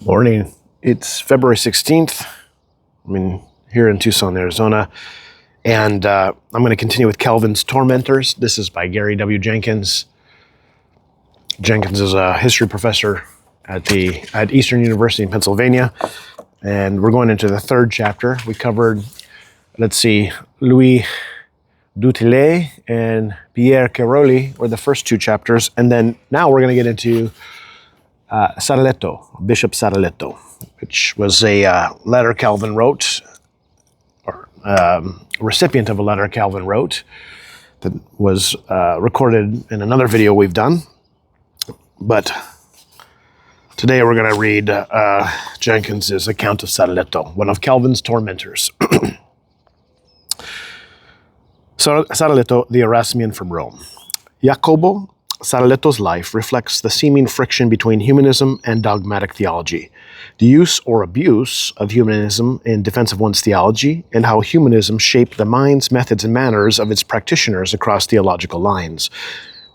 Morning. It's February 16th. Here in Tucson, Arizona. And I'm going to continue with Calvin's Tormentors. This is by Gary W. Jenkins. Jenkins is a history professor at Eastern University in Pennsylvania. And we're going into the third chapter. We covered, Louis Dutillet and Pierre Caroli were the first two chapters. And then now we're going to get into Sadeleto, Bishop Sadeleto, which was a letter Calvin wrote, or recipient of a letter Calvin wrote that was recorded in another video we've done. But today we're going to read Jenkins's account of Sadeleto, one of Calvin's tormentors. Sadeleto, the Erasmian from Rome. Jacopo Sadoleto's life reflects the seeming friction between humanism and dogmatic theology, the use or abuse of humanism in defense of one's theology, and how humanism shaped the minds, methods, and manners of its practitioners across theological lines.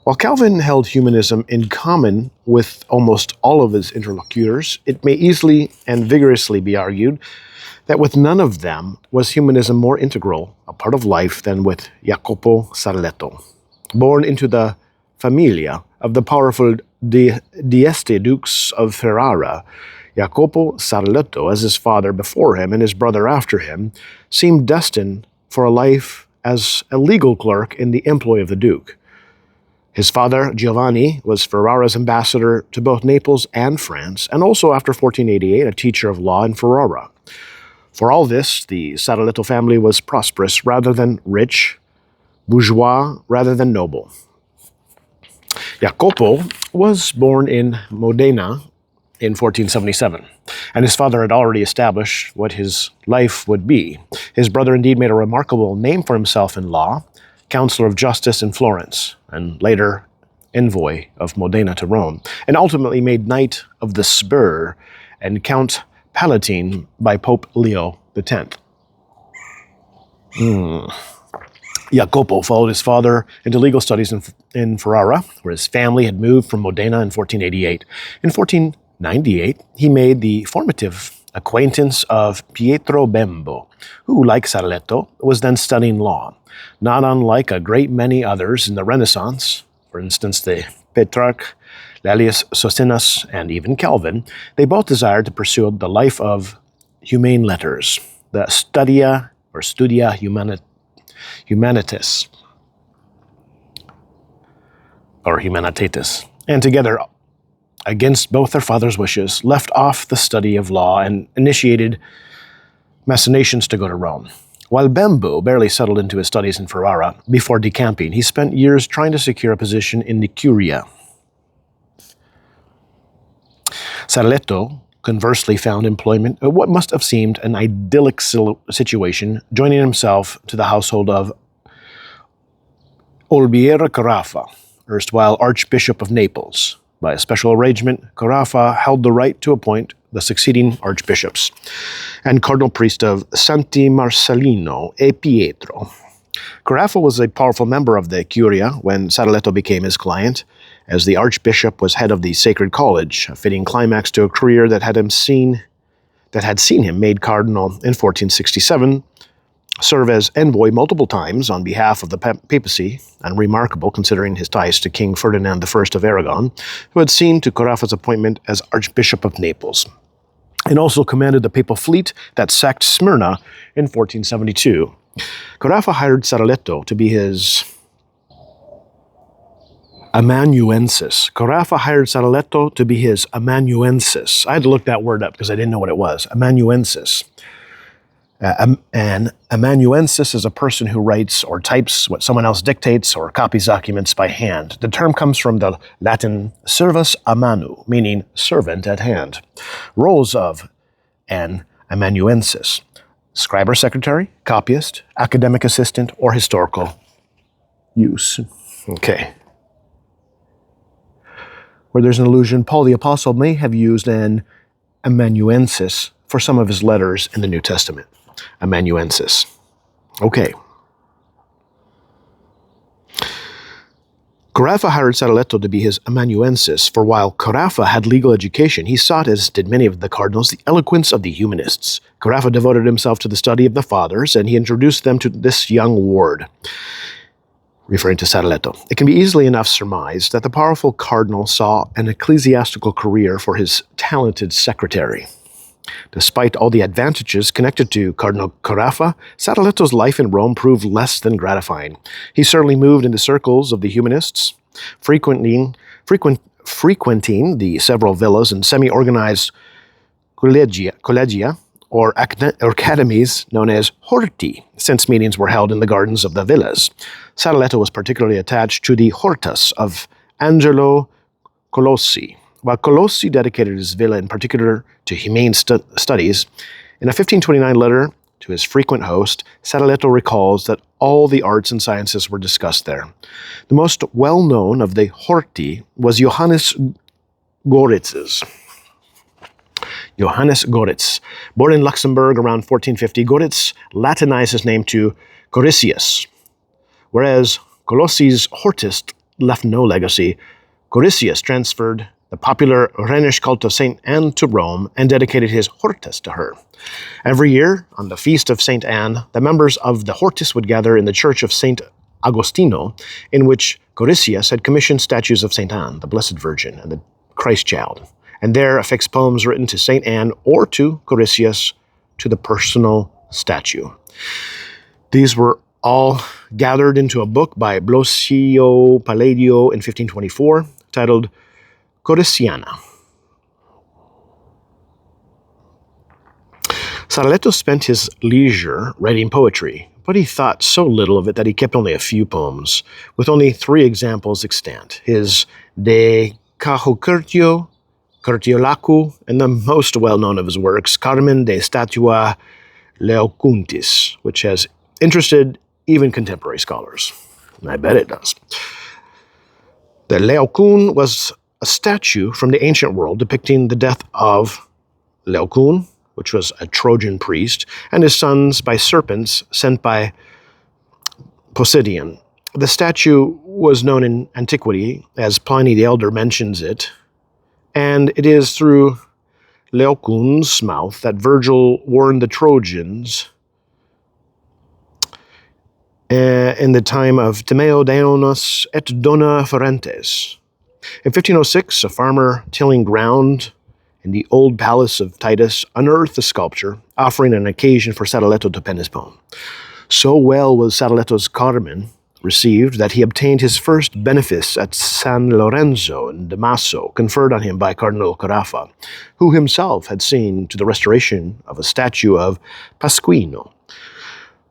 While Calvin held humanism in common with almost all of his interlocutors, it may easily and vigorously be argued that with none of them was humanism more integral, a part of life, than with Jacopo Sadoleto. Born into the familia of the powerful Dieste Dukes of Ferrara, Jacopo Sadoleto, as his father before him and his brother after him, seemed destined for a life as a legal clerk in the employ of the Duke. His father, Giovanni, was Ferrara's ambassador to both Naples and France, and also after 1488 a teacher of law in Ferrara. For all this, the Sadeleto family was prosperous rather than rich, bourgeois rather than noble. Jacopo was born in Modena in 1477, and his father had already established what his life would be. His brother indeed made a remarkable name for himself in law, counselor of justice in Florence, and later envoy of Modena to Rome, and ultimately made Knight of the Spur and Count Palatine by Pope Leo X. Jacopo followed his father into legal studies in Ferrara, where his family had moved from Modena in 1488. In 1498, he made the formative acquaintance of Pietro Bembo, who, like Sadeleto, was then studying law. Not unlike a great many others in the Renaissance, for instance the Petrarch, Laelius Socinus, and even Calvin, they both desired to pursue the life of humane letters, the Studia Humanitas, or Humanitatis, and together, against both their father's wishes, left off the study of law and initiated machinations to go to Rome. While Bembo barely settled into his studies in Ferrara before decamping, he spent years trying to secure a position in the Curia. Sadeleto conversely found employment at what must have seemed an idyllic situation, joining himself to the household of Olbiera Carafa, erstwhile Archbishop of Naples. By a special arrangement, Carafa held the right to appoint the succeeding archbishops and cardinal priest of Santi Marcellino e Pietro. Carafa was a powerful member of the Curia when Sadeleto became his client, as the archbishop was head of the Sacred College, a fitting climax to a career that had seen him made cardinal in 1467, serve as envoy multiple times on behalf of the papacy, and remarkable considering his ties to King Ferdinand I of Aragon, who had seen to Carafa's appointment as Archbishop of Naples, and also commanded the papal fleet that sacked Smyrna in 1472. Carafa hired Sadeleto to be his amanuensis. Carafa hired Sadeleto to be his amanuensis. I had to look that word up because I didn't know what it was. Amanuensis. An amanuensis is a person who writes or types what someone else dictates or copies documents by hand. The term comes from the Latin servus a manu, meaning servant at hand. Roles of an amanuensis: scribe or secretary, copyist, academic assistant, or historical use. Okay. Where there's an allusion, Paul the Apostle may have used an amanuensis for some of his letters in the New Testament. Amanuensis. Okay. Carafa hired Sadeleto to be his amanuensis, for while Carafa had legal education, he sought, as did many of the cardinals, the eloquence of the humanists. Carafa devoted himself to the study of the fathers, and he introduced them to this young ward, referring to Sadeleto. It can be easily enough surmised that the powerful cardinal saw an ecclesiastical career for his talented secretary. Despite all the advantages connected to Cardinal Carafa, Sadeleto's life in Rome proved less than gratifying. He certainly moved in the circles of the humanists, frequenting the several villas and semi-organized collegia or academies known as horti, since meetings were held in the gardens of the villas. Sadeleto was particularly attached to the hortus of Angelo Colossi. While Colossi dedicated his villa in particular to humane studies, in a 1529 letter to his frequent host, Sadeleto recalls that all the arts and sciences were discussed there. The most well-known of the horti was Johannes Goritz's. Johannes Goritz. Born in Luxembourg around 1450, Goritz Latinized his name to Coricius. Whereas Colossi's hortist left no legacy, Coricius transferred the popular Rhenish cult of St. Anne to Rome and dedicated his hortus to her. Every year, on the feast of St. Anne, the members of the hortus would gather in the church of St. Agostino, in which Coricius had commissioned statues of St. Anne, the Blessed Virgin, and the Christ Child, and there affix poems written to St. Anne or to Coricius to the personal statue. These were all gathered into a book by Blosio Palladio in 1524, titled Codiciana. Sadeleto spent his leisure writing poetry, but he thought so little of it that he kept only a few poems, with only 3 examples extant: his De Cajucurtio, Curtiolacu, and the most well-known of his works, Carmen de Statua Leocuntis, which has interested even contemporary scholars. I bet it does. The Leocun was a statue from the ancient world depicting the death of Leocun, which was a Trojan priest, and his sons by serpents sent by Poseidon. The statue was known in antiquity, as Pliny the Elder mentions it, and it is through Leocun's mouth that Virgil warned the Trojans in the time of Timeo Dionos et Dona Ferentes. In 1506, a farmer tilling ground in the old palace of Titus unearthed a sculpture, offering an occasion for Sadeleto to pen his poem. So well was Sadeleto's Carmen received that he obtained his first benefice at San Lorenzo in Damaso, conferred on him by Cardinal Carafa, who himself had seen to the restoration of a statue of Pasquino.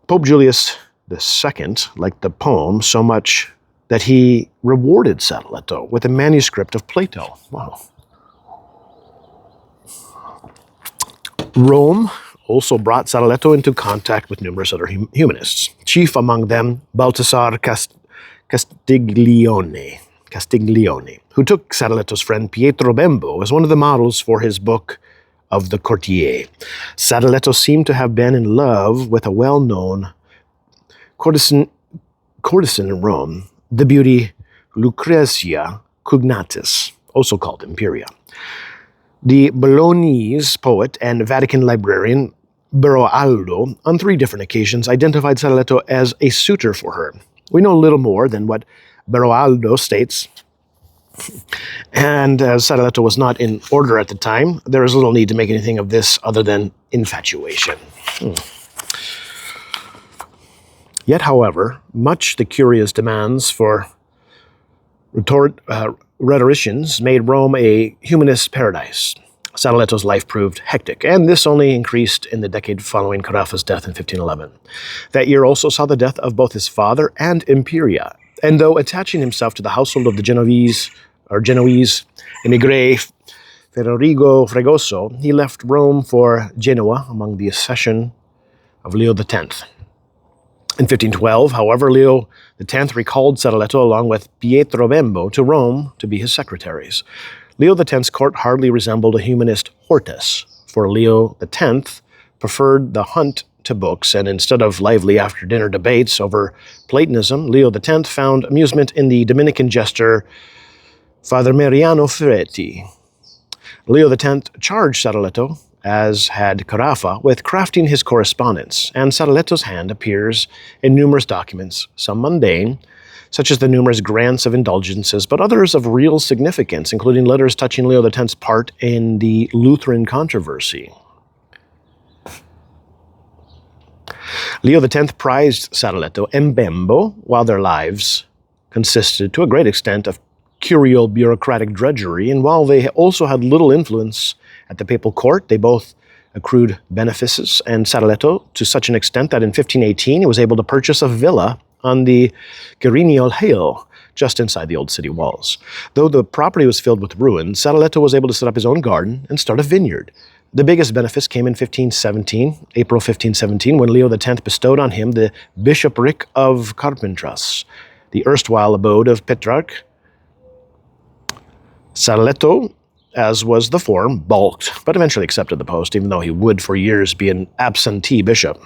Pope Julius II liked the poem so much that he rewarded Sadeleto with a manuscript of Plato. Wow. Rome also brought Sadeleto into contact with numerous other humanists, chief among them Baltasar Castiglione, who took Sadeleto's friend Pietro Bembo as one of the models for his book of the Courtier. Sadeleto seemed to have been in love with a well-known courtesan in Rome, the beauty Lucrezia Cognatus, also called Imperia. The Bolognese poet and Vatican librarian Beroaldo, on 3 different occasions, identified Sadeleto as a suitor for her. We know little more than what Beroaldo states, and as Sadeleto was not in order at the time, there is little need to make anything of this other than infatuation. Yet, however, much the curious demands for rhetoricians made Rome a humanist paradise. Sadeleto's life proved hectic, and this only increased in the decade following Carafa's death in 1511. That year also saw the death of both his father and Imperia, and though attaching himself to the household of the Genoese emigre Federigo Fregoso, he left Rome for Genoa among the accession of Leo X. In 1512, however, Leo X recalled Sadeleto along with Pietro Bembo to Rome to be his secretaries. Leo X's court hardly resembled a humanist hortus, for Leo X preferred the hunt to books, and instead of lively after-dinner debates over Platonism, Leo X found amusement in the Dominican jester Father Mariano Ferretti. Leo X charged Sadeleto, as had Carafa, with crafting his correspondence, and Sadeleto's hand appears in numerous documents, some mundane, such as the numerous grants of indulgences, but others of real significance, including letters touching Leo X's part in the Lutheran controversy. Leo X prized Sadeleto and Bembo, while their lives consisted to a great extent of curial bureaucratic drudgery, and while they also had little influence at the papal court, they both accrued benefices, and Sadeleto to such an extent that in 1518 he was able to purchase a villa on the Guerinial Hill, just inside the old city walls. Though the property was filled with ruins, Sadeleto was able to set up his own garden and start a vineyard. The biggest benefice came in April 1517, when Leo X bestowed on him the bishopric of Carpentras, the erstwhile abode of Petrarch. Sadeleto, as was the form, balked, but eventually accepted the post, even though he would for years be an absentee bishop.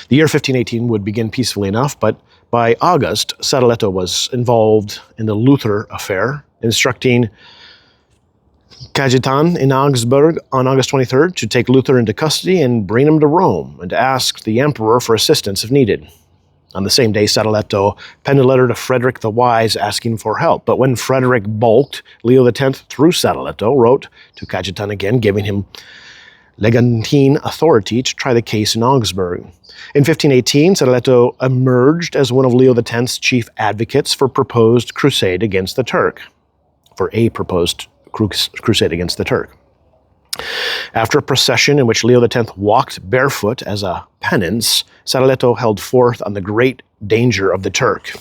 The year 1518 would begin peacefully enough, but by August, Sadeleto was involved in the Luther affair, instructing Cajetan in Augsburg on August 23rd to take Luther into custody and bring him to Rome, and to ask the emperor for assistance if needed. On the same day, Sadeleto penned a letter to Frederick the Wise asking for help, but when Frederick balked, Leo X, through Sadeleto, wrote to Cajetan again, giving him legantine authority to try the case in Augsburg. In 1518, Sadeleto emerged as one of Leo X's chief advocates for a proposed crusade against the Turk. After a procession in which Leo X walked barefoot as a penance, Sadeleto held forth on the great danger of the Turk.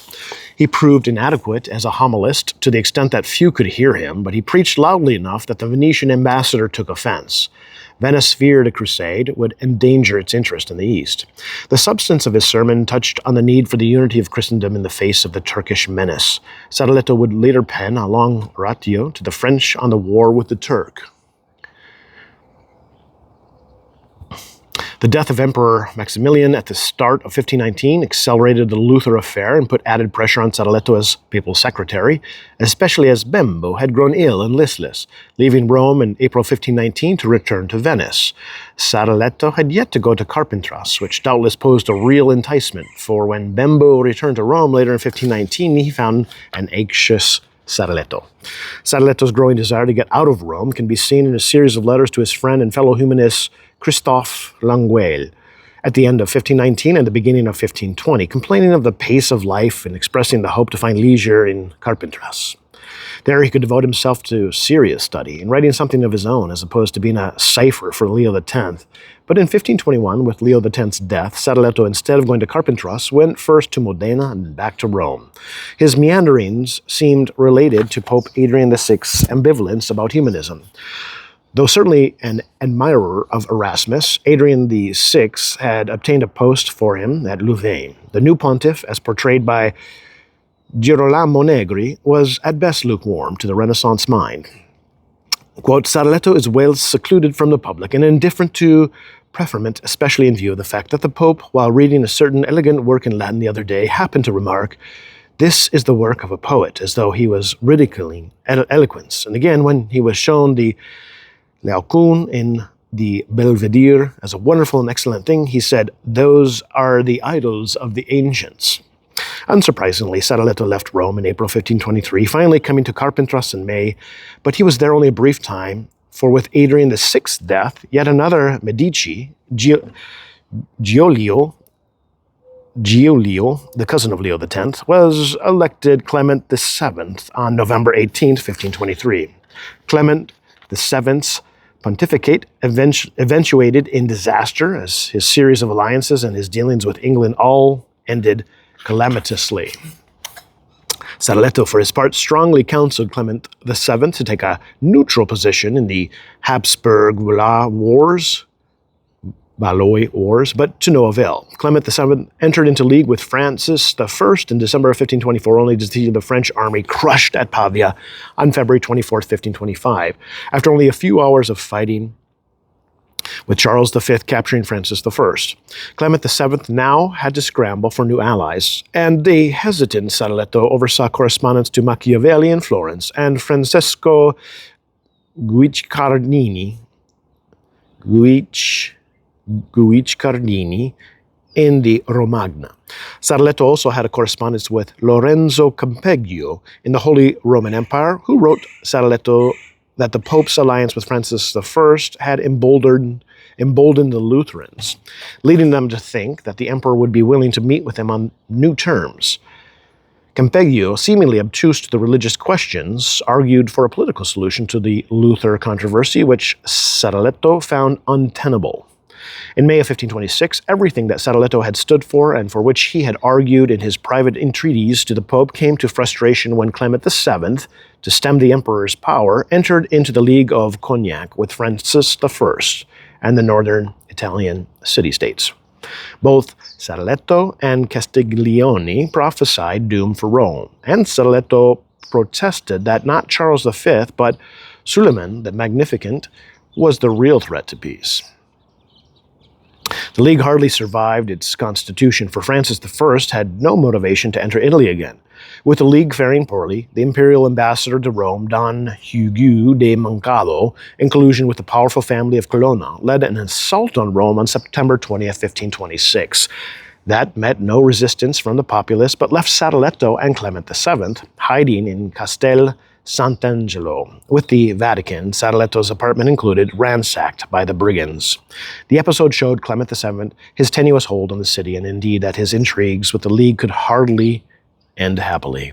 He proved inadequate as a homilist to the extent that few could hear him, but he preached loudly enough that the Venetian ambassador took offense. Venice feared a crusade would endanger its interest in the East. The substance of his sermon touched on the need for the unity of Christendom in the face of the Turkish menace. Sadeleto would later pen a long oratio to the French on the war with the Turk. The death of Emperor Maximilian at the start of 1519 accelerated the Luther affair and put added pressure on Sadeleto as papal secretary, especially as Bembo had grown ill and listless, leaving Rome in April 1519 to return to Venice. Sadeleto had yet to go to Carpentras, which doubtless posed a real enticement, for when Bembo returned to Rome later in 1519, he found an anxious Sadeleto. Sadeleto's growing desire to get out of Rome can be seen in a series of letters to his friend and fellow humanist Christophe Languel at the end of 1519 and the beginning of 1520, complaining of the pace of life and expressing the hope to find leisure in Carpentras. There he could devote himself to serious study and writing something of his own, as opposed to being a cipher for Leo X. But in 1521, with Leo X's death, Sadeleto, instead of going to Carpentras, went first to Modena and back to Rome. His meanderings seemed related to Pope Adrian VI's ambivalence about humanism. Though certainly an admirer of Erasmus, Adrian VI had obtained a post for him at Louvain. The new pontiff, as portrayed by Girolamo Negri, was at best lukewarm to the Renaissance mind. Quote, Sadeleto is well secluded from the public and indifferent to preferment, especially in view of the fact that the Pope, while reading a certain elegant work in Latin the other day, happened to remark, "This is the work of a poet," as though he was ridiculing eloquence. And again, when he was shown the Laocoon in the Belvedere as a wonderful and excellent thing, he said, "Those are the idols of the ancients." Unsurprisingly, Sadeleto left Rome in April 1523, finally coming to Carpentras in May, but he was there only a brief time, for with Adrian VI's death, yet another Medici, Giulio, the cousin of Leo X, was elected Clement VII on November 18, 1523. Clement VII's pontificate eventuated in disaster, as his series of alliances and his dealings with England all ended calamitously. Sadeleto, for his part, strongly counseled Clement VII to take a neutral position in the Habsburg-Valois Wars, but to no avail. Clement VII entered into league with Francis I in December of 1524, only to see the French army crushed at Pavia on February 24, 1525. After only a few hours of fighting, with Charles V capturing Francis I. Clement VII now had to scramble for new allies, and the hesitant Sadeleto oversaw correspondence to Machiavelli in Florence and Francesco Guicciardini in the Romagna. Sadeleto also had a correspondence with Lorenzo Campeggio in the Holy Roman Empire, who wrote Sadeleto that the Pope's alliance with Francis I had emboldened the Lutherans, leading them to think that the emperor would be willing to meet with them on new terms. Campeggio, seemingly obtuse to the religious questions, argued for a political solution to the Luther controversy, which Sadeleto found untenable. In May of 1526, everything that Sadeleto had stood for and for which he had argued in his private entreaties to the Pope came to frustration when Clement VII, to stem the emperor's power, entered into the League of Cognac with Francis I and the northern Italian city-states. Both Sadeleto and Castiglione prophesied doom for Rome, and Sadeleto protested that not Charles V, but Suleiman the Magnificent, was the real threat to peace. The League hardly survived its constitution, for Francis I had no motivation to enter Italy again. With the League faring poorly, the imperial ambassador to Rome, Don Hugo de Moncado, in collusion with the powerful family of Colonna, led an assault on Rome on September 20th, 1526. That met no resistance from the populace, but left Sadeleto and Clement VII hiding in Castel Sant'Angelo, with the Vatican, Sadeleto's apartment included, ransacked by the brigands. The episode showed Clement VII his tenuous hold on the city, and indeed that his intrigues with the League could hardly end happily.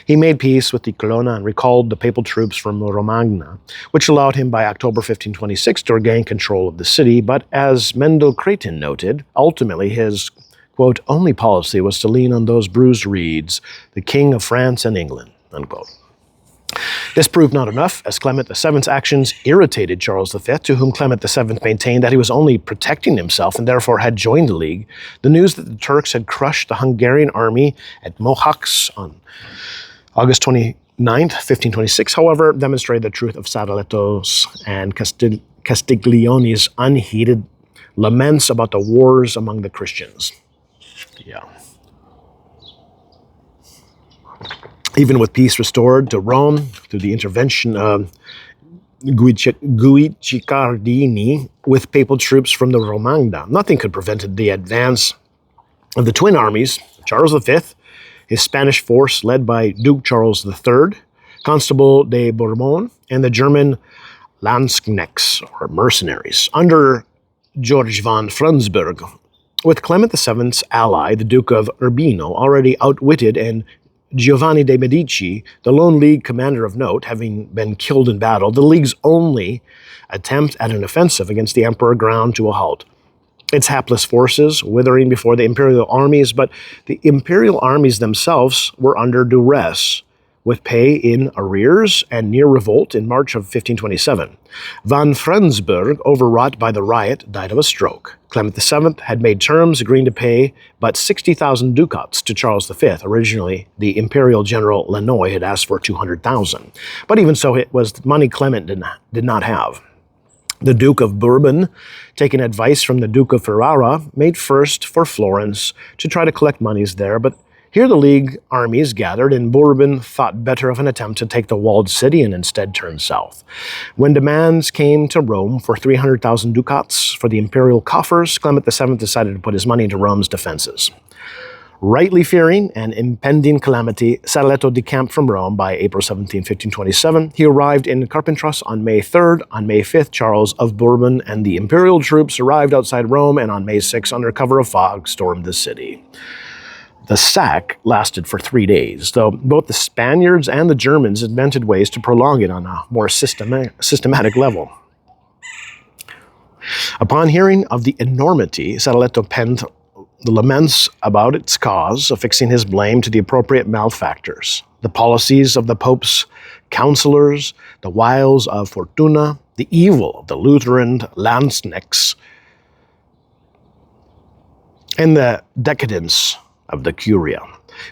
He made peace with the Colonna and recalled the papal troops from Romagna, which allowed him by October 1526 to regain control of the city, but as Mendel Creighton noted, ultimately his, quote, only policy was to lean on those bruised reeds, the King of France and England, unquote. This proved not enough, as Clement VII's actions irritated Charles V, to whom Clement VII maintained that he was only protecting himself and therefore had joined the League. The news that the Turks had crushed the Hungarian army at Mohacs on August 29th, 1526, however, demonstrated the truth of Sadeleto's and Castiglione's unheeded laments about the wars among the Christians. Yeah. Even with peace restored to Rome through the intervention of Guicciardini with papal troops from the Romagna, nothing could prevent the advance of the twin armies, Charles V, his Spanish force led by Duke Charles III, Constable de Bourbon, and the German Landsknechts, or mercenaries, under George von Frundsberg, with Clement VII's ally, the Duke of Urbino, already outwitted, and Giovanni de' Medici, the lone League commander of note, having been killed in battle, the League's only attempt at an offensive against the emperor ground to a halt. Its hapless forces withering before the imperial armies, but the imperial armies themselves were under duress, with pay in arrears and near revolt in March of 1527. Von Frundsberg, overwrought by the riot, died of a stroke. Clement VII had made terms agreeing to pay but 60,000 ducats to Charles V. Originally, the imperial general Lannoy had asked for 200,000. But even so, it was money Clement did not have. The Duke of Bourbon, taking advice from the Duke of Ferrara, made first for Florence to try to collect monies there, but here the League armies gathered, and Bourbon thought better of an attempt to take the walled city and instead turned south. When demands came to Rome for 300,000 ducats for the imperial coffers, Clement VII decided to put his money into Rome's defenses. Rightly fearing an impending calamity, Sadeleto decamped from Rome by April 17, 1527. He arrived in Carpentras on May 3rd. On May 5th, Charles of Bourbon and the imperial troops arrived outside Rome, and on May 6th, under cover of fog, stormed the city. The sack lasted for 3 days, though both the Spaniards and the Germans invented ways to prolong it on a more systematic level. Upon hearing of the enormity, Sadeleto penned the laments about its cause, affixing his blame to the appropriate malefactors, the policies of the Pope's counselors, the wiles of Fortuna, the evil of the Lutheran Landsknechts, and the decadence of the Curia.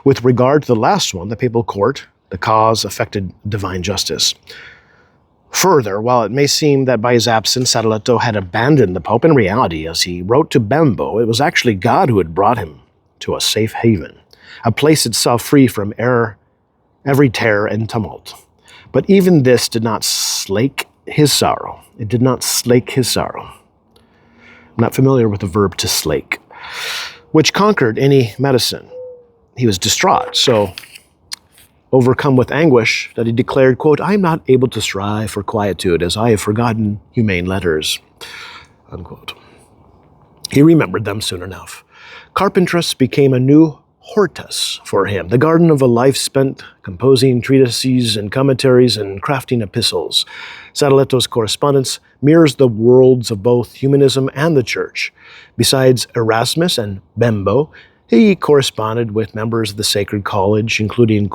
With regard to the last one, the papal court, the cause affected divine justice. Further, while it may seem that by his absence Sadeleto had abandoned the Pope, in reality, as he wrote to Bembo, it was actually God who had brought him to a safe haven, a place itself free from every terror and tumult. But even this did not slake his sorrow. It did not slake his sorrow. I'm not familiar with the verb to slake, which conquered any medicine. He was distraught, so overcome with anguish, that he declared, quote, "I am not able to strive for quietude, as I have forgotten humane letters," unquote. He remembered them soon enough. Carpentras became a new hortus for him, the garden of a life spent composing treatises and commentaries and crafting epistles. Sadeleto's correspondence mirrors the worlds of both humanism and the Church. Besides Erasmus and Bembo, he corresponded with members of the Sacred College, including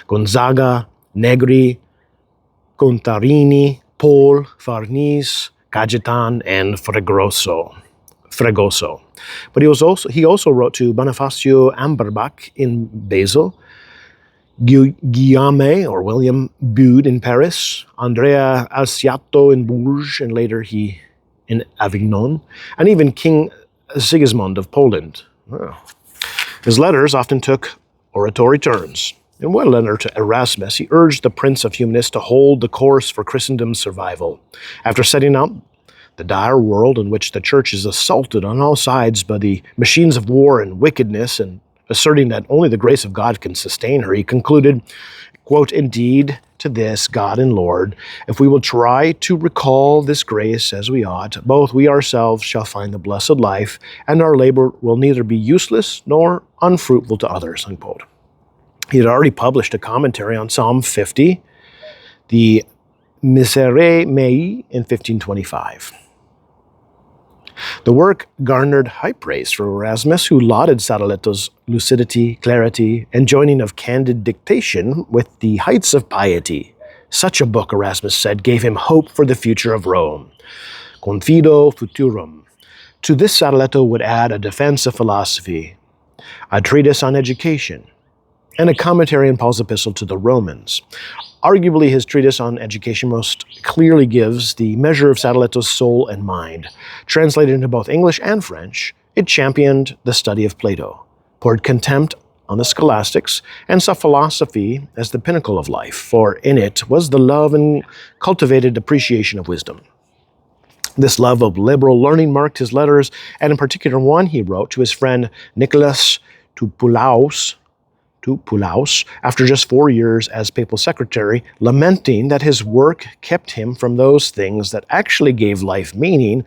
Gonzaga, Negri, Contarini, Paul, Farnese, Cajetan, and Fregoso. But he also wrote to Bonifacio Amberbach in Basel, Guillaume or William Bude in Paris, Andrea Alciato in Bourges, and later he in Avignon, and even King Sigismund of Poland. Oh. His letters often took oratory turns. In one letter to Erasmus, he urged the Prince of Humanists to hold the course for Christendom's survival. After setting out the dire world in which the Church is assaulted on all sides by the machines of war and wickedness, and asserting that only the grace of God can sustain her, he concluded, quote, "Indeed, to this God and Lord, if we will try to recall this grace as we ought, both we ourselves shall find the blessed life, and our labor will neither be useless nor unfruitful to others," unquote. He had already published a commentary on Psalm 50, the Miserere Mei, in 1525. The work garnered high praise for Erasmus, who lauded Sadeleto's lucidity, clarity, and joining of candid dictation with the heights of piety. Such a book, Erasmus said, gave him hope for the future of Rome. Confido futurum. To this Sadeleto would add a defense of philosophy, a treatise on education, and a commentary on Paul's epistle to the Romans. Arguably, his treatise on education most clearly gives the measure of Sadeleto's soul and mind. Translated into both English and French, it championed the study of Plato, poured contempt on the scholastics, and saw philosophy as the pinnacle of life, for in it was the love and cultivated appreciation of wisdom. This love of liberal learning marked his letters, and in particular one he wrote to his friend Nicholas Tupulaus, after just 4 years as papal secretary, lamenting that his work kept him from those things that actually gave life meaning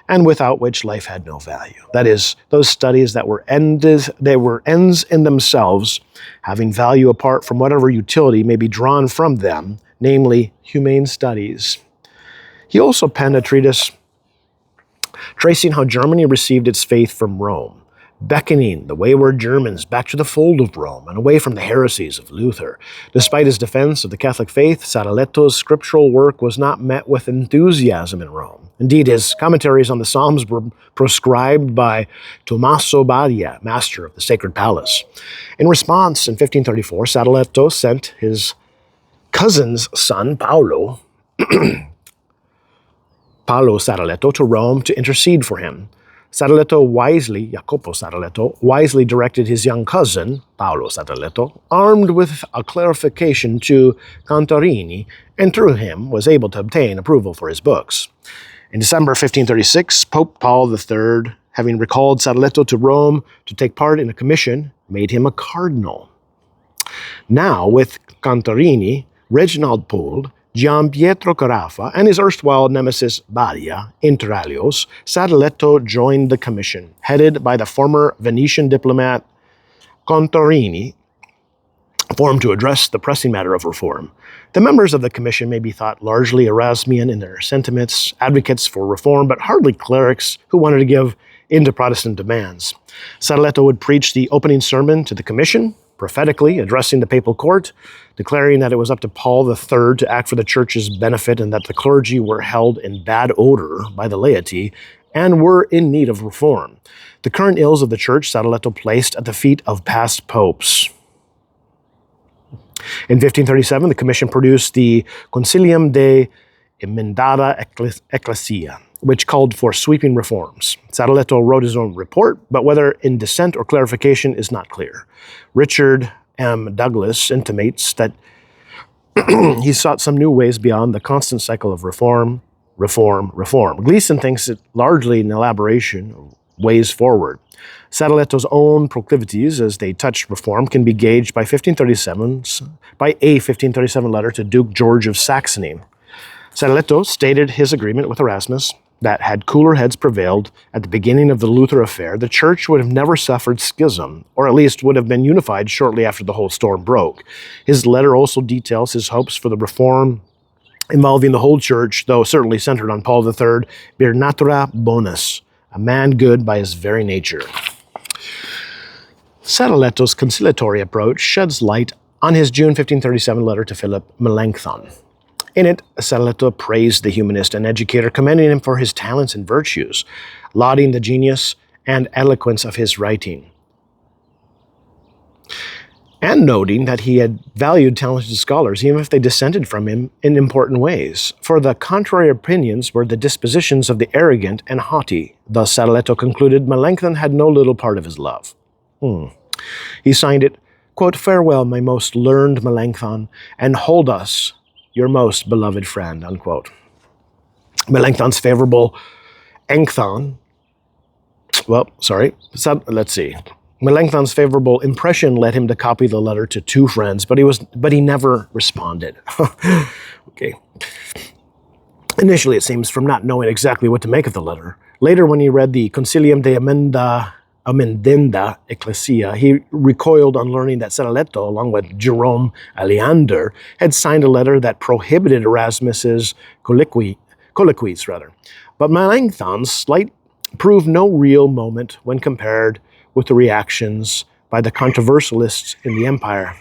and without which life had no value. That is, those studies that were ends in themselves, having value apart from whatever utility may be drawn from them, namely humane studies. He also penned a treatise tracing how Germany received its faith from Rome, beckoning the wayward Germans back to the fold of Rome and away from the heresies of Luther. Despite his defense of the Catholic faith, Sadeleto's scriptural work was not met with enthusiasm in Rome. Indeed, his commentaries on the Psalms were proscribed by Tommaso Badia, master of the Sacred Palace. In response, in 1534, Sadeleto sent his cousin's son, Paolo Sadeleto, to Rome to intercede for him. Jacopo Sadoleto, wisely directed his young cousin, Paolo Sadeleto, armed with a clarification to Contarini, and through him was able to obtain approval for his books. In December 1536, Pope Paul III, having recalled Sadeleto to Rome to take part in a commission, made him a cardinal. Now, with Contarini, Reginald Poole, Gian Pietro Carafa, and his erstwhile nemesis Badia, inter alios, Sadeleto joined the commission, headed by the former Venetian diplomat Contarini, formed to address the pressing matter of reform. The members of the commission may be thought largely Erasmian in their sentiments, advocates for reform, but hardly clerics who wanted to give in to Protestant demands. Sadeleto would preach the opening sermon to the commission, prophetically addressing the papal court, declaring that it was up to Paul III to act for the church's benefit and that the clergy were held in bad odor by the laity and were in need of reform. The current ills of the church Sadeleto placed at the feet of past popes. In 1537, the commission produced the Concilium de Emendata Ecclesia, which called for sweeping reforms. Sadeleto wrote his own report, but whether in dissent or clarification is not clear. Richard M. Douglas intimates that he sought some new ways beyond the constant cycle of reform, reform, reform. Gleason thinks it largely an elaboration of ways forward. Sadeleto's own proclivities as they touched reform can be gauged by a 1537 letter to Duke George of Saxony. Sadeleto stated his agreement with Erasmus that had cooler heads prevailed at the beginning of the Luther affair, the church would have never suffered schism, or at least would have been unified shortly after the whole storm broke. His letter also details his hopes for the reform involving the whole church, though certainly centered on Paul III, vir natura bonus, a man good by his very nature. Sadeleto's conciliatory approach sheds light on his June 1537 letter to Philip Melanchthon. In it, Sadeleto praised the humanist and educator, commending him for his talents and virtues, lauding the genius and eloquence of his writing, and noting that he had valued talented scholars, even if they dissented from him in important ways. For the contrary opinions were the dispositions of the arrogant and haughty. Thus, Sadeleto concluded Melanchthon had no little part of his love. He signed it, quote, "Farewell, my most learned Melanchthon, and hold us your most beloved friend," unquote. Melanchthon's favorable Melanchthon's favorable impression led him to copy the letter to two friends, but he never responded. Okay. Initially, it seems, from not knowing exactly what to make of the letter. Later, when he read the Concilium de Amendenda Ecclesia, he recoiled on learning that Sadeleto, along with Jerome Aleander, had signed a letter that prohibited Erasmus's colloquies. But Melanchthon's slight proved no real moment when compared with the reactions by the controversialists in the empire.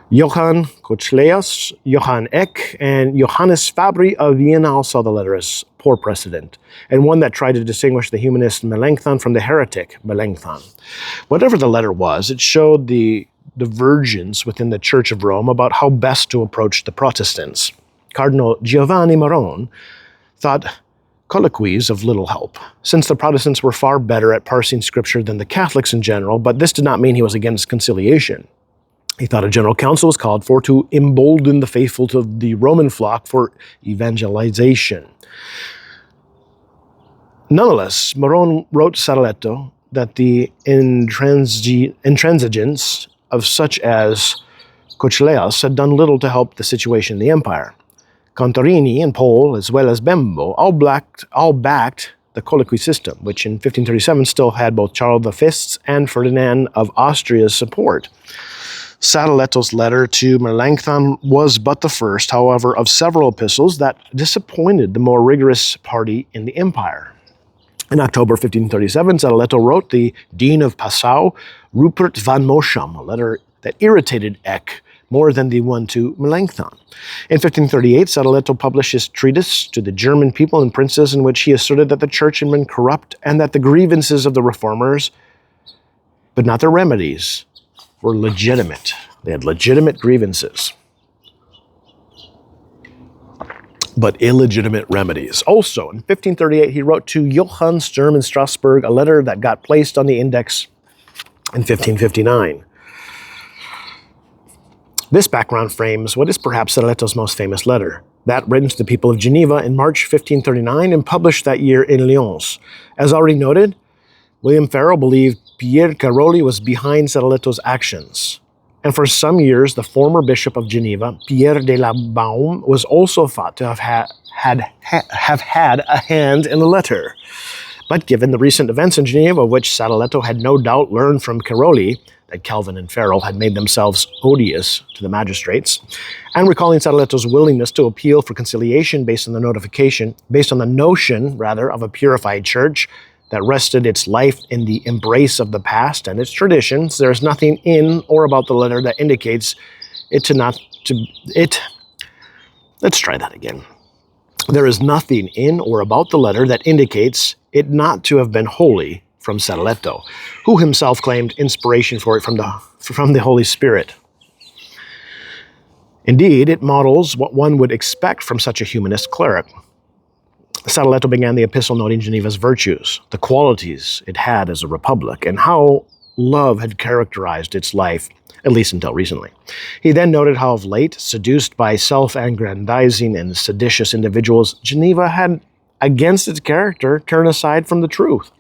Johann Kochleas, Johann Eck, and Johannes Fabri of Vienna saw the letter as poor precedent, and one that tried to distinguish the humanist Melanchthon from the heretic Melanchthon. Whatever the letter was, it showed the divergence within the Church of Rome about how best to approach the Protestants. Cardinal Giovanni Marone thought colloquies of little help, since the Protestants were far better at parsing Scripture than the Catholics in general, but this did not mean he was against conciliation. He thought a general council was called for to embolden the faithful to the Roman flock for evangelization. Nonetheless, Marone wrote Sadeleto that the intransigence of such as Kochleas had done little to help the situation in the empire. Contarini and Pole, as well as Bembo, all backed the colloquy system, which in 1537 still had both Charles V and Ferdinand of Austria's support. Sadeleto's letter to Melanchthon was but the first, however, of several epistles that disappointed the more rigorous party in the empire. In October 1537, Sadeleto wrote the Dean of Passau, Rupert van Mosham, a letter that irritated Eck more than the one to Melanchthon. In 1538, Sadeleto published his treatise to the German people and princes, in which he asserted that the church had been corrupt and that the grievances of the reformers, but not their remedies, were legitimate. They had legitimate grievances, but illegitimate remedies. Also, in 1538, he wrote to Johann Sturm in Strasbourg a letter that got placed on the index in 1559. This background frames what is perhaps Sadeleto's most famous letter, that written to the people of Geneva in March 1539 and published that year in Lyons. As already noted, William Farel believed Pierre Caroli was behind Sadeleto's actions. And for some years, the former bishop of Geneva, Pierre de la Baume, was also thought to have had a hand in the letter. But given the recent events in Geneva, which Sadeleto had no doubt learned from Caroli, that Calvin and Farel had made themselves odious to the magistrates, and recalling Sadeleto's willingness to appeal for conciliation based on the notion of a purified church that rested its life in the embrace of the past and its traditions, there is nothing in or about the letter that indicates There is nothing in or about the letter that indicates it not to have been wholly from Sadeleto, who himself claimed inspiration for it from the Holy Spirit. Indeed, it models what one would expect from such a humanist cleric. Sadeleto began the epistle noting Geneva's virtues, the qualities it had as a republic, and how love had characterized its life, at least until recently. He then noted how of late, seduced by self-aggrandizing and seditious individuals, Geneva had, against its character, turned aside from the truth.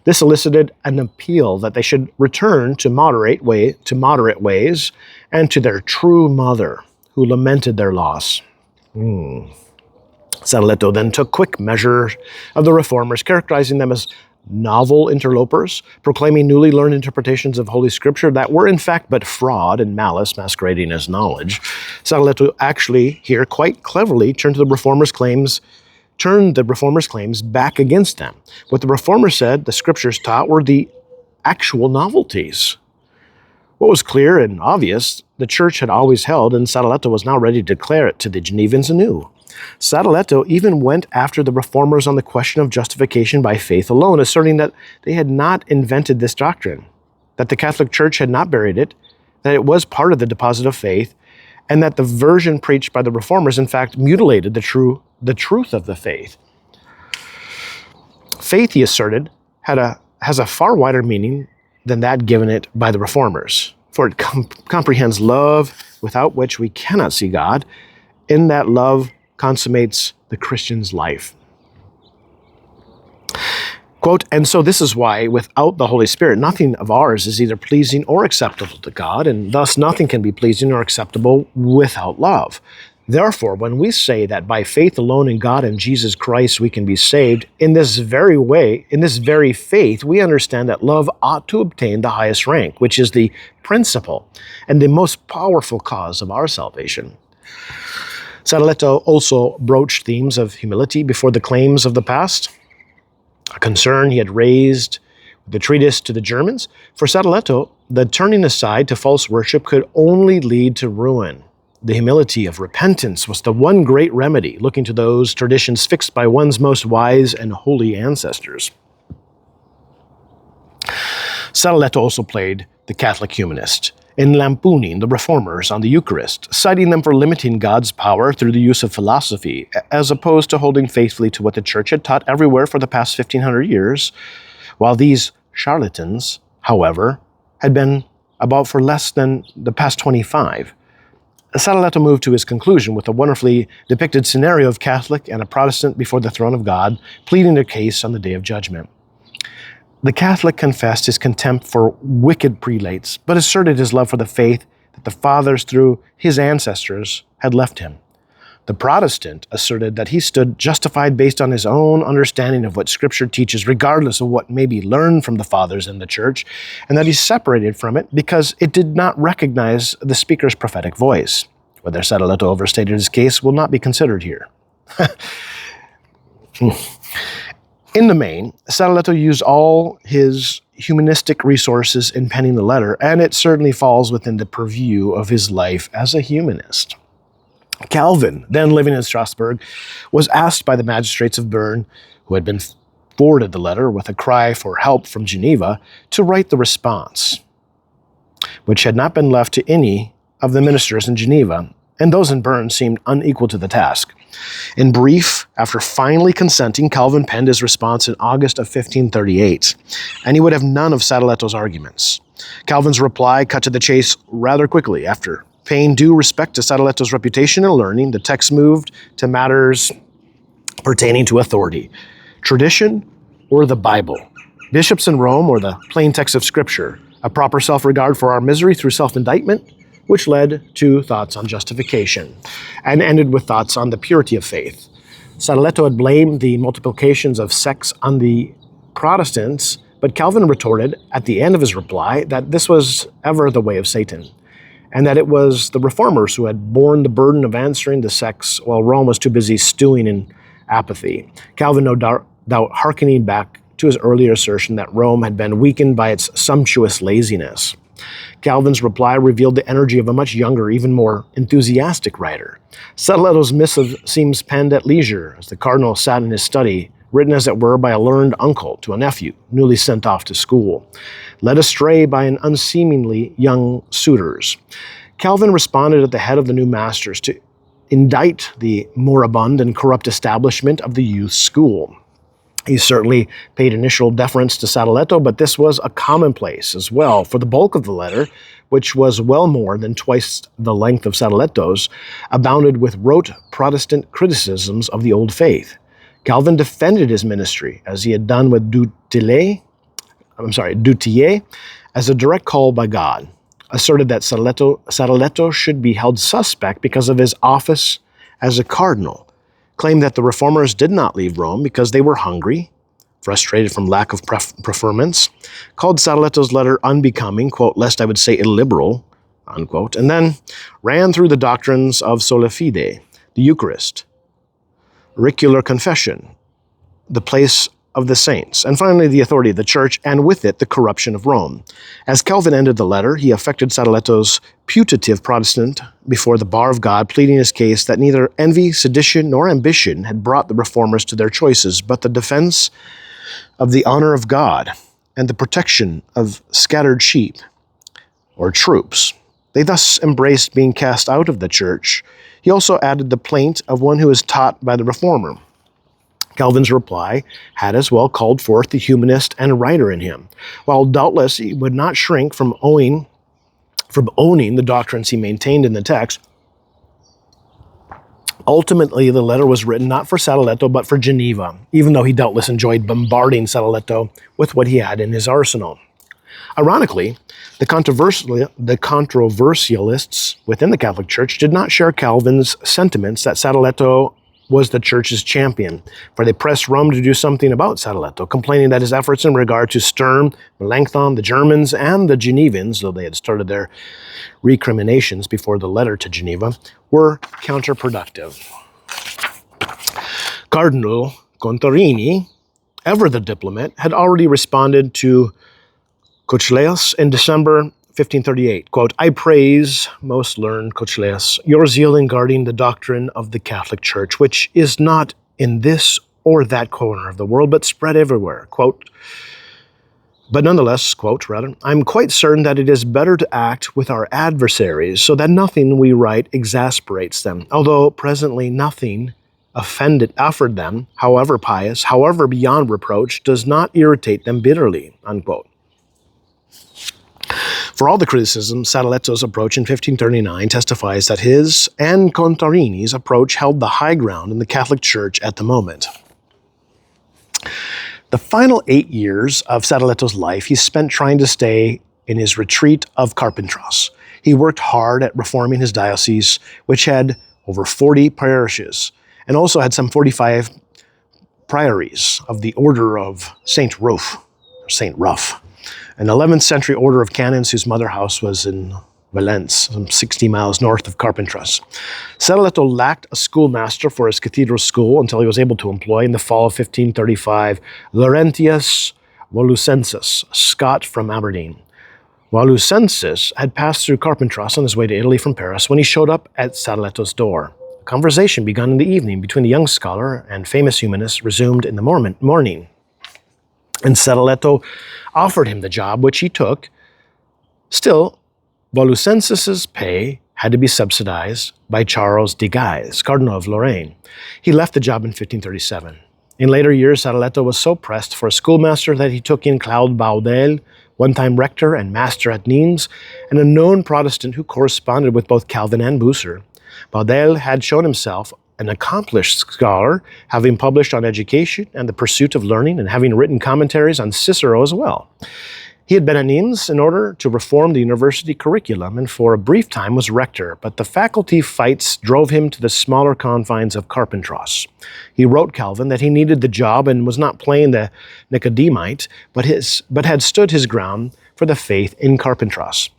This elicited an appeal that they should return to moderate ways and to their true mother, who lamented their loss. Sadeleto then took quick measure of the reformers, characterizing them as novel interlopers, proclaiming newly learned interpretations of Holy Scripture that were in fact but fraud and malice masquerading as knowledge. Sadeleto actually here quite cleverly turned the reformers' claims back against them. What the reformers said the Scriptures taught were the actual novelties. What was clear and obvious, the Church had always held, and Sadeleto was now ready to declare it to the Genevans anew. Sadeleto even went after the reformers on the question of justification by faith alone, asserting that they had not invented this doctrine, that the Catholic Church had not buried it, that it was part of the deposit of faith, and that the version preached by the reformers, in fact, mutilated the truth of the faith. Faith, he asserted, has a far wider meaning than that given it by the reformers, for it comprehends love without which we cannot see God, in that love consummates the Christian's life. Quote, and so this is why, without the Holy Spirit, nothing of ours is either pleasing or acceptable to God, and thus nothing can be pleasing or acceptable without love. Therefore, when we say that by faith alone in God and Jesus Christ we can be saved, in this very faith, we understand that love ought to obtain the highest rank, which is the principle and the most powerful cause of our salvation. Sadeleto also broached themes of humility before the claims of the past, a concern he had raised with the treatise to the Germans. For Sadeleto, the turning aside to false worship could only lead to ruin. The humility of repentance was the one great remedy, looking to those traditions fixed by one's most wise and holy ancestors. Sadeleto also played the Catholic humanist in lampooning the reformers on the Eucharist, citing them for limiting God's power through the use of philosophy, as opposed to holding faithfully to what the Church had taught everywhere for the past 1,500 years, while these charlatans, however, had been about for less than the past 25. Sadeleto moved to his conclusion with a wonderfully depicted scenario of Catholic and a Protestant before the throne of God, pleading their case on the day of judgment. The Catholic confessed his contempt for wicked prelates, but asserted his love for the faith that the fathers through his ancestors had left him. The Protestant asserted that he stood justified based on his own understanding of what Scripture teaches, regardless of what may be learned from the fathers in the Church, and that he's separated from it because it did not recognize the speaker's prophetic voice. Whether Sadeleto overstated his case will not be considered here. In the main, Sadeleto used all his humanistic resources in penning the letter, and it certainly falls within the purview of his life as a humanist. Calvin, then living in Strasbourg, was asked by the magistrates of Bern, who had been forwarded the letter with a cry for help from Geneva, to write the response, which had not been left to any of the ministers in Geneva, and those in Bern seemed unequal to the task. In brief, after finally consenting, Calvin penned his response in August of 1538, and he would have none of Sadeleto's arguments. Calvin's reply cut to the chase rather quickly. After paying due respect to Sadeleto's reputation and learning, the text moved to matters pertaining to authority, tradition or the Bible, bishops in Rome or the plain text of Scripture, a proper self-regard for our misery through self-indictment, which led to thoughts on justification, and ended with thoughts on the purity of faith. Sadeleto had blamed the multiplications of sects on the Protestants, but Calvin retorted at the end of his reply that this was ever the way of Satan, and that it was the reformers who had borne the burden of answering the sects while Rome was too busy stewing in apathy. Calvin, no doubt hearkening back to his earlier assertion that Rome had been weakened by its sumptuous laziness. Calvin's reply revealed the energy of a much younger, even more enthusiastic writer. Sadeleto's missive seems penned at leisure as the cardinal sat in his study, written as it were by a learned uncle to a nephew newly sent off to school, led astray by an unseemingly young suitors. Calvin responded at the head of the new masters to indict the moribund and corrupt establishment of the youth school. He certainly paid initial deference to Sadeleto, but this was a commonplace as well, for the bulk of the letter, which was well more than twice the length of Sadeleto's, abounded with rote Protestant criticisms of the old faith. Calvin defended his ministry, as he had done with Dutillé, as a direct call by God, asserted that Sadeleto should be held suspect because of his office as a cardinal, claimed that the reformers did not leave Rome because they were hungry, frustrated from lack of preferments, called Sadeleto's letter unbecoming, quote, lest I would say illiberal, unquote, and then ran through the doctrines of sola fide, the Eucharist, auricular confession, the place of the saints, and finally the authority of the church, and with it the corruption of Rome. As Calvin ended the letter, he affected Sadeleto's putative Protestant before the bar of God, pleading his case that neither envy, sedition, nor ambition had brought the reformers to their choices, but the defense of the honor of God and the protection of scattered sheep or troops. They thus embraced being cast out of the church. He also added the plaint of one who is taught by the reformer. Calvin's reply had as well called forth the humanist and writer in him. While doubtless he would not shrink from owning the doctrines he maintained in the text, ultimately the letter was written not for Sadeleto but for Geneva, even though he doubtless enjoyed bombarding Sadeleto with what he had in his arsenal. Ironically, the controversialists within the Catholic Church did not share Calvin's sentiments that Sadeleto was the church's champion, for they pressed Rome to do something about Sadeleto, complaining that his efforts in regard to Sturm, Melanchthon, the Germans, and the Genevans, though they had started their recriminations before the letter to Geneva, were counterproductive. Cardinal Contarini, ever the diplomat, had already responded to Cochleus in December 1538, quote, I praise, most learned Cochleus, your zeal in guarding the doctrine of the Catholic Church, which is not in this or that corner of the world, but spread everywhere, quote. But nonetheless, quote, rather, I'm quite certain that it is better to act with our adversaries so that nothing we write exasperates them, although presently nothing offered them, however pious, however beyond reproach, does not irritate them bitterly, unquote. For all the criticism, Sadeleto's approach in 1539 testifies that his and Contarini's approach held the high ground in the Catholic Church at the moment. The final 8 years of Sadeleto's life he spent trying to stay in his retreat of Carpentras. He worked hard at reforming his diocese, which had over 40 parishes, and also had some 45 priories of the Order of Saint Ruf, an 11th century order of canons whose mother house was in Valence, some 60 miles north of Carpentras. Sadeleto lacked a schoolmaster for his cathedral school until he was able to employ, in the fall of 1535, Laurentius Volusensis, a Scot from Aberdeen. Volusensis had passed through Carpentras on his way to Italy from Paris when he showed up at Sadeleto's door. A conversation begun in the evening between the young scholar and famous humanist resumed in the morning. And Sadeleto offered him the job, which he took. Still, Volusensis' pay had to be subsidized by Charles de Guise, Cardinal of Lorraine. He left the job in 1537. In later years, Sadeleto was so pressed for a schoolmaster that he took in Claude Baudel, one-time rector and master at Nimes, and a known Protestant who corresponded with both Calvin and Bucer. Baudel had shown himself an accomplished scholar, having published on education and the pursuit of learning and having written commentaries on Cicero as well. He had been at Nimes in order to reform the university curriculum and for a brief time was rector, but the faculty fights drove him to the smaller confines of Carpentras. He wrote Calvin that he needed the job and was not playing the Nicodemite, but had stood his ground for the faith in Carpentras.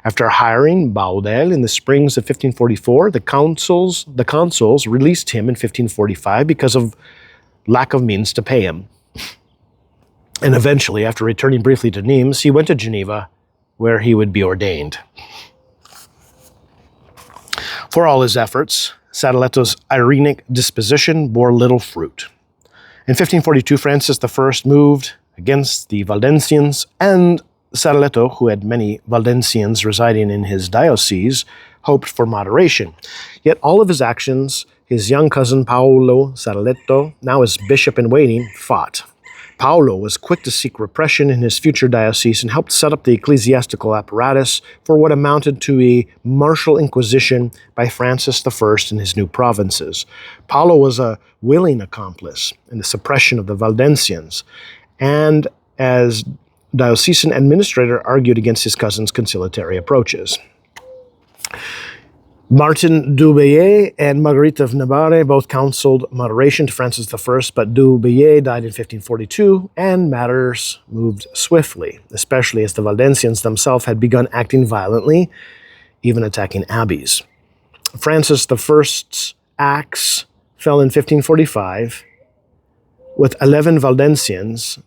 After hiring Baudel in the springs of 1544, the consuls released him in 1545 because of lack of means to pay him. And eventually, after returning briefly to Nimes, he went to Geneva, where he would be ordained. For all his efforts, Sadeleto's irenic disposition bore little fruit. In 1542, Francis I moved against the Valdensians and Sadeleto, who had many Valdensians residing in his diocese, hoped for moderation. Yet all of his actions, his young cousin Paolo Sadeleto, now as bishop-in-waiting, fought. Paolo was quick to seek repression in his future diocese and helped set up the ecclesiastical apparatus for what amounted to a martial inquisition by Francis I in his new provinces. Paolo was a willing accomplice in the suppression of the Valdensians, and as diocesan administrator argued against his cousin's conciliatory approaches. Martin du Bellay and Marguerite of Navarre both counseled moderation to Francis I, but du Bellay died in 1542, and matters moved swiftly, especially as the Valdensians themselves had begun acting violently, even attacking abbeys. Francis I's axe fell in 1545, with 11 Valdensian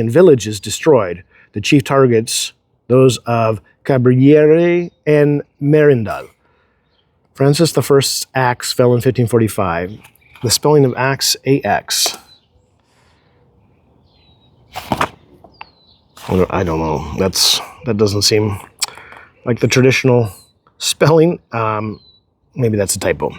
villages destroyed, the chief targets those of Cabriere and Merindal. Francis I's axe fell in 1545. The spelling of axe, A-X. I don't know. That doesn't seem like the traditional spelling. Maybe that's a typo.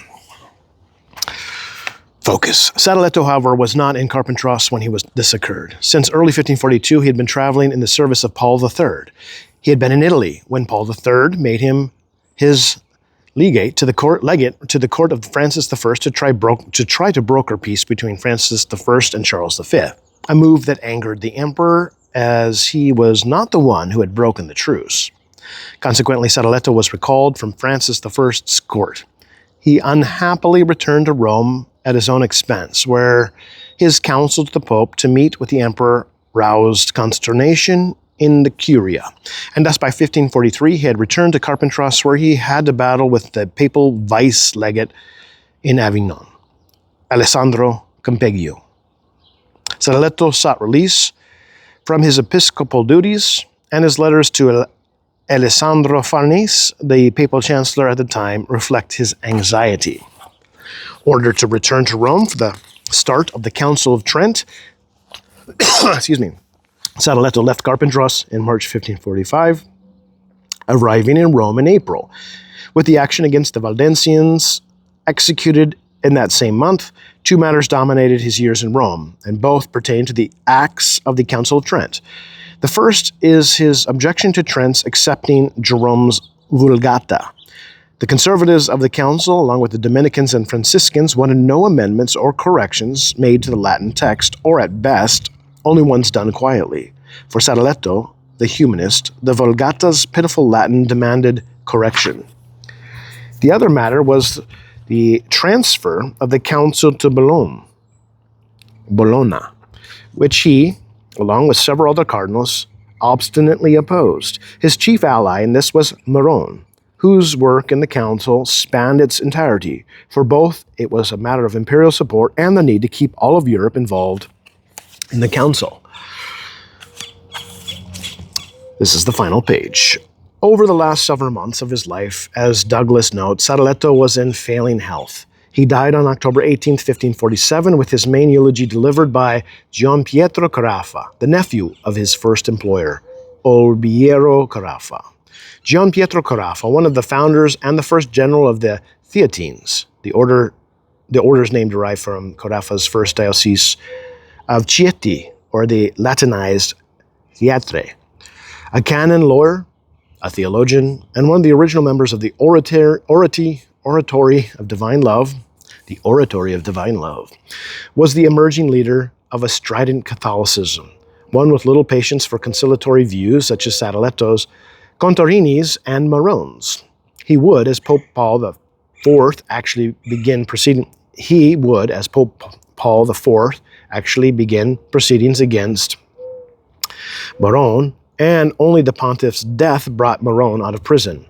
Focus. Sadeleto, however, was not in Carpentras when this occurred. Since early 1542, he had been traveling in the service of Paul III. He had been in Italy when Paul III made him his legate to the court of Francis I to try to broker peace between Francis I and Charles V, a move that angered the emperor, as he was not the one who had broken the truce. Consequently, Sadeleto was recalled from Francis I's court. He unhappily returned to Rome at his own expense, where his counsel to the Pope to meet with the emperor roused consternation in the Curia. And thus by 1543 he had returned to Carpentras, where he had to battle with the papal vice-legate in Avignon, Alessandro Campeggio. Sadeleto sought release from his episcopal duties, and his letters to Alessandro Farnese, the papal chancellor at the time, reflect his anxiety. Ordered to return to Rome for the start of the Council of Trent, Sadeleto left Carpentras in March 1545, arriving in Rome in April. With the action against the Valdensians executed in that same month, two matters dominated his years in Rome, and both pertain to the acts of the Council of Trent. The first is his objection to Trent's accepting Jerome's Vulgata. The conservatives of the council, along with the Dominicans and Franciscans, wanted no amendments or corrections made to the Latin text, or at best, only ones done quietly. For Sadeleto, the humanist, the Vulgata's pitiful Latin demanded correction. The other matter was the transfer of the council to Bologna, which he, along with several other cardinals, obstinately opposed. His chief ally in this was Morone, whose work in the council spanned its entirety. For both, it was a matter of imperial support and the need to keep all of Europe involved in the council. This is the final page. Over the last several months of his life, as Douglas notes, Sadeleto was in failing health. He died on October 18, 1547, with his main eulogy delivered by Gian Pietro Carafa, the nephew of his first employer, Olbiero Carafa. Gian Pietro Carafa, one of the founders and the first general of the Theatines, the order's name derived from Carafa's first diocese of Chieti, or the Latinized Theatre, a canon lawyer, a theologian, and one of the original members of the Oratory of Divine Love, was the emerging leader of a strident Catholicism, one with little patience for conciliatory views such as Sadeleto's, Contarini's, and Marone's. He would, as Pope Paul IV actually begin proceedings against Morone, and only the pontiff's death brought Morone out of prison.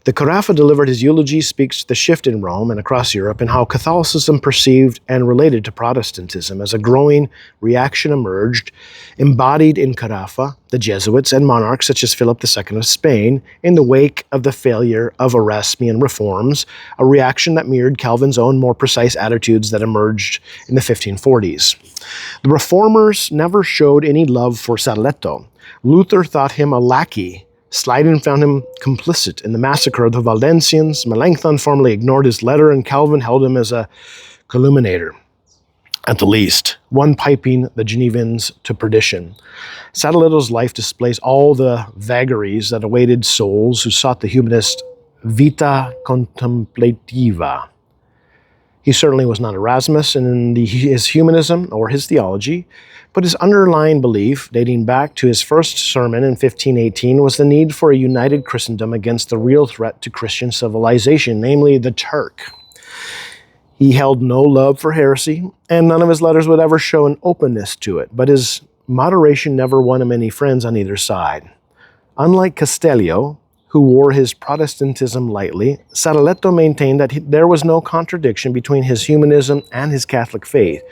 The Carafa delivered his eulogy speaks to the shift in Rome and across Europe and how Catholicism perceived and related to Protestantism as a growing reaction emerged, embodied in Carafa, the Jesuits, and monarchs such as Philip II of Spain in the wake of the failure of Erasmian reforms, a reaction that mirrored Calvin's own more precise attitudes that emerged in the 1540s. The reformers never showed any love for Sadeleto. Luther thought him a lackey. Slyden found him complicit in the massacre of the Valdensians. Melanchthon formally ignored his letter, and Calvin held him as a calumniator, at the least, one piping the Genevans to perdition. Sadeleto's life displays all the vagaries that awaited souls who sought the humanist vita contemplativa. He certainly was not Erasmus in his humanism or his theology, but his underlying belief, dating back to his first sermon in 1518, was the need for a united Christendom against the real threat to Christian civilization, namely the Turk. He held no love for heresy, and none of his letters would ever show an openness to it, but his moderation never won him any friends on either side. Unlike Castellio, who wore his Protestantism lightly, Sadeleto maintained that there was no contradiction between his humanism and his Catholic faith.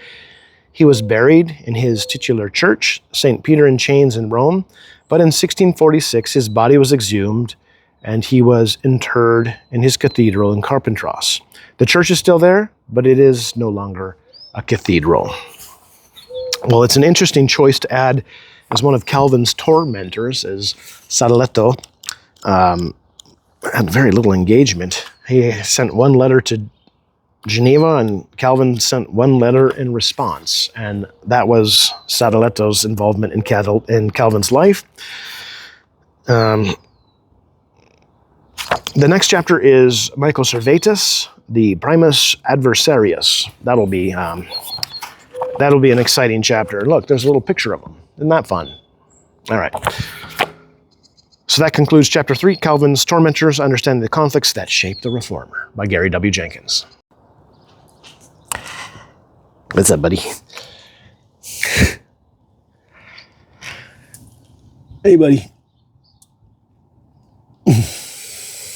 He was buried in his titular church, St. Peter in Chains in Rome, but in 1646 his body was exhumed and he was interred in his cathedral in Carpentras. The church is still there, but it is no longer a cathedral. Well, it's an interesting choice to add as one of Calvin's tormentors, as Sadeleto had very little engagement. He sent one letter to Geneva, and Calvin sent one letter in response, and that was Sadeleto's involvement in Calvin's life. The next chapter is Michael Servetus, the Primus Adversarius. That'll be an exciting chapter. Look, there's a little picture of him. Isn't that fun? All right. So that concludes Chapter 3, Calvin's Tormentors, Understanding the Conflicts That Shaped the Reformer, by Gary W. Jenkins. What's up, buddy? Hey, buddy.